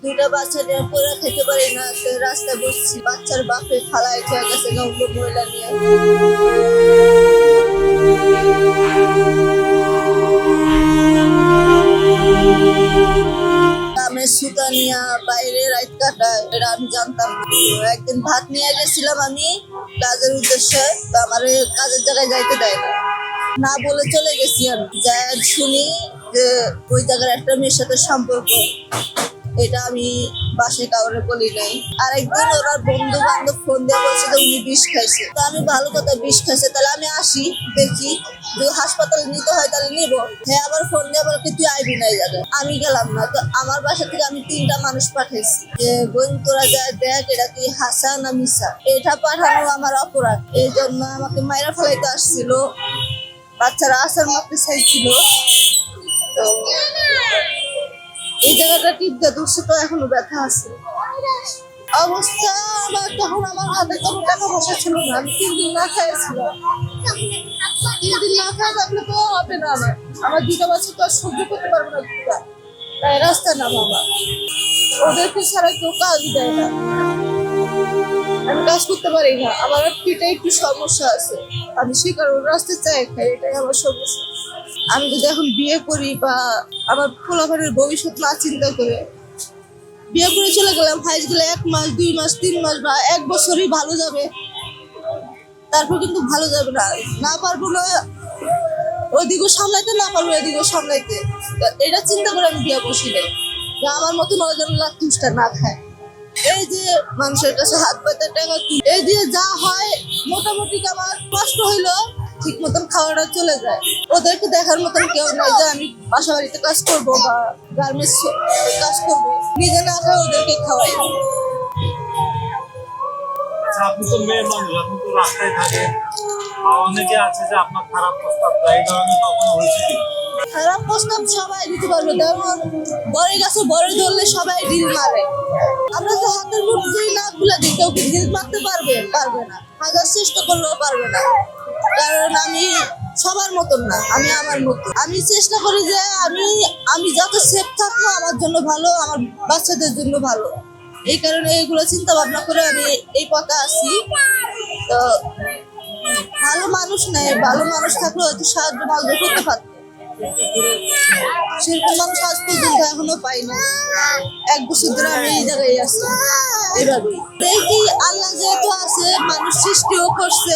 দুইটা বাচ্চা নিয়ে পড়ে খেতে পারি না, তো রাস্তায় বসছি। বাচ্চার বাপে ফালায় খেয়ে গেছে অন্য মহিলা নিয়ে। গ্রামের সুতা নিয়ে বাইরে রাত কাটায়, এটা আমি জানতাম না। একদিন ভাত নিয়ে গেছিলাম আমি কাজের উদ্দেশ্যে, তো আমার কাজের জায়গায় যাইতে দেয় না, না বলে চলে গেছি। আমি যা শুনি যে ওই জায়গার একটা মেয়ের সাথে সম্পর্ক, এটা আমি বাসায় কাউরে বলি নাই। আরেকদিন ওরা বন্ধু বান্ধব ফোন দিয়ে বলছে যে উনি বিষ খাইছে, তো আমি ভালো কথা বিষ খাইছে, তাহলে আমি আসি দেখি, যদি হাসপাতালে নিতে হয় তাহলে নিবো। হ্যাঁ, আবার ফোন দিয়ে বলকে তুই আইবি নাই যাবে, আমি গেলাম না। তো আমার বাসা থেকে আমি 3টা মানুষ পাঠাইছি যে বোন তোরা যায় দেখ এটা কি হাসা না মিশা। এটা পাঠানো আমার অপরাধ, এই জন্য আমাকে মাইরা ফেলাইতে আসছিল। বাচ্চারা আসার মধ্যে চাইছিল, তো এই জায়গাটা টিপতে ধরছে, তো এখনো ব্যথা আছে অবস্থা আমার। তখন আমার হাতে কোনো টাকা পয়সা ছিল না, আমি 3 দিন না খাইছিলাম। 3 দিন না খাই থাকলে তো হবে না। আমার 2টা বাচ্চা তো আর সহ্য করতে পারবো না, তাই রাস্তায় নাম আমার। ওদেরকে ছাড়া কেউ কাজ দেয় না, আমি কাজ করতে পারি না। আমার পেটে একটু সমস্যা আছে, আমি সে কারণে রাস্তায় চাই খাই, এটাই আমার সমস্যা। আমি যদি এখন বিয়ে করি বা আমার পোলাপানের ভবিষ্যৎ না চিন্তা করে বিয়ে করে চলে গেলাম, হাইস গেলে 1 মাস 2 মাস 3 মাস বা 1 বছরই ভালো যাবে, তারপর কিন্তু ভালো যাবে না। না পারবো না ওইদিকেও সামলাইতে, না পারবো এদিকেও সামলাইতে। এটা চিন্তা করে আমি বিয়ে বসি নাই যে আমার মতন ওজন লাতুসটা না খায়। এই যে মানুষের কাছে হাত পাতে টাকা, এই দিয়ে যা হয় মোটামুটি আমার কষ্ট হইলো, ঠিক মতন খাওয়াটা চলে যায়। ওদেরকে দেখার মতন কেউ নাই যে আমি বাসা বাড়িতে কাজ করবো বা গার্মেন্টস কাজ করবো, নিজে না খাই ওদেরকে খাওয়াই। আপনি তো মেয়ে মানুষ, আপনি তো রাস্তায় থাকেন, অনেকে আছে যে আপনার খারাপ প্রস্তাব দেয়, এই ধরনের কখনো হয়েছে কি? খারাপ প্রস্তাব সবাই দিতে পারবে, যেমন বড় গাছে বড় ধরলে সবাই ঢিল মারে। আমরা তো হাতের মুঠি না খুলে দিই, কেউ কি ঢিল মারতে পারবে? পারবে না, হাজার চেষ্টা করলেও পারবে না। কারণ আমি সবার মতন না, আমি আমার মতো। আমি চেষ্টা করি যে আমি যত সেফ থাকবো আমার জন্য ভালো, আমার বাচ্চাদের জন্য ভালো। এই কারণে এইগুলো চিন্তা ভাবনা করে আমি এই পথে আসি। তো ভালো মানুষ নেই, ভালো মানুষ থাকলে হয়তো সাহায্য মাঝে করতে পারতো, সেরকম মানুষ আজ পর্যন্ত এখনো পাই না। 1 বছর ধরে আমি এই জায়গায় আছি এইভাবেই। দেখি আল্লাহ যেহেতু আছে, মানুষ সৃষ্টিও করছে,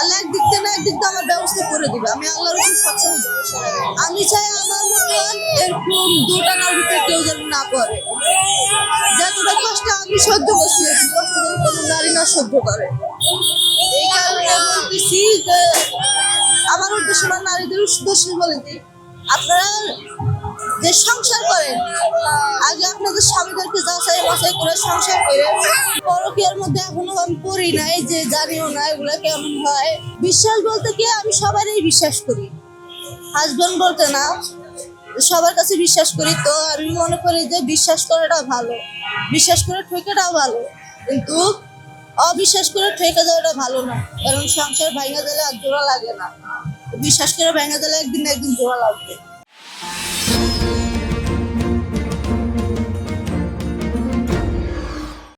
আল্লাহ একদিক দিয়ে না একদিক দিয়ে আমার ব্যবস্থা করে দিবে। আমি আল্লাহর উপর সবসময় ভরসা রাখি। আমি চাই আমার মতন এরকম দুটানার ভিতরে কেউ যেন না পড়ে। যতটা কষ্ট আমি সহ্য করছি, কষ্ট যেন কোনো নারী না সহ্য করে। এই কারণে বলতেছি যে আমার উদ্দেশ্য না, নারীদের উদ্দেশ্য বলে দিই, আপনারা যে সংসার করেন আগে আপনাদের স্বামীদেরকে যাচাই বাছাই করে সংসার করে। পরকীয়ার মধ্যে এখনো আমি পড়ি নাই, যে জানিও না এগুলা কেমন হয়। বিশ্বাস বলতে কি আমি সবারই বিশ্বাস করি, হাজবেন্ড বলতে না, সবার কাছে বিশ্বাস করি। তো আমি মনে করি যে বিশ্বাস করাটা ভালো, বিশ্বাস করে ঠকেটাও ভালো, কিন্তু অবিশ্বাস করে ঠকে যাওয়াটা ভালো না। কারণ সংসার ভাঙা দিলে আর জোড়া লাগে না, বিশ্বাস করে ভাঙা দিলে একদিন না একদিন জোড়া লাগবে।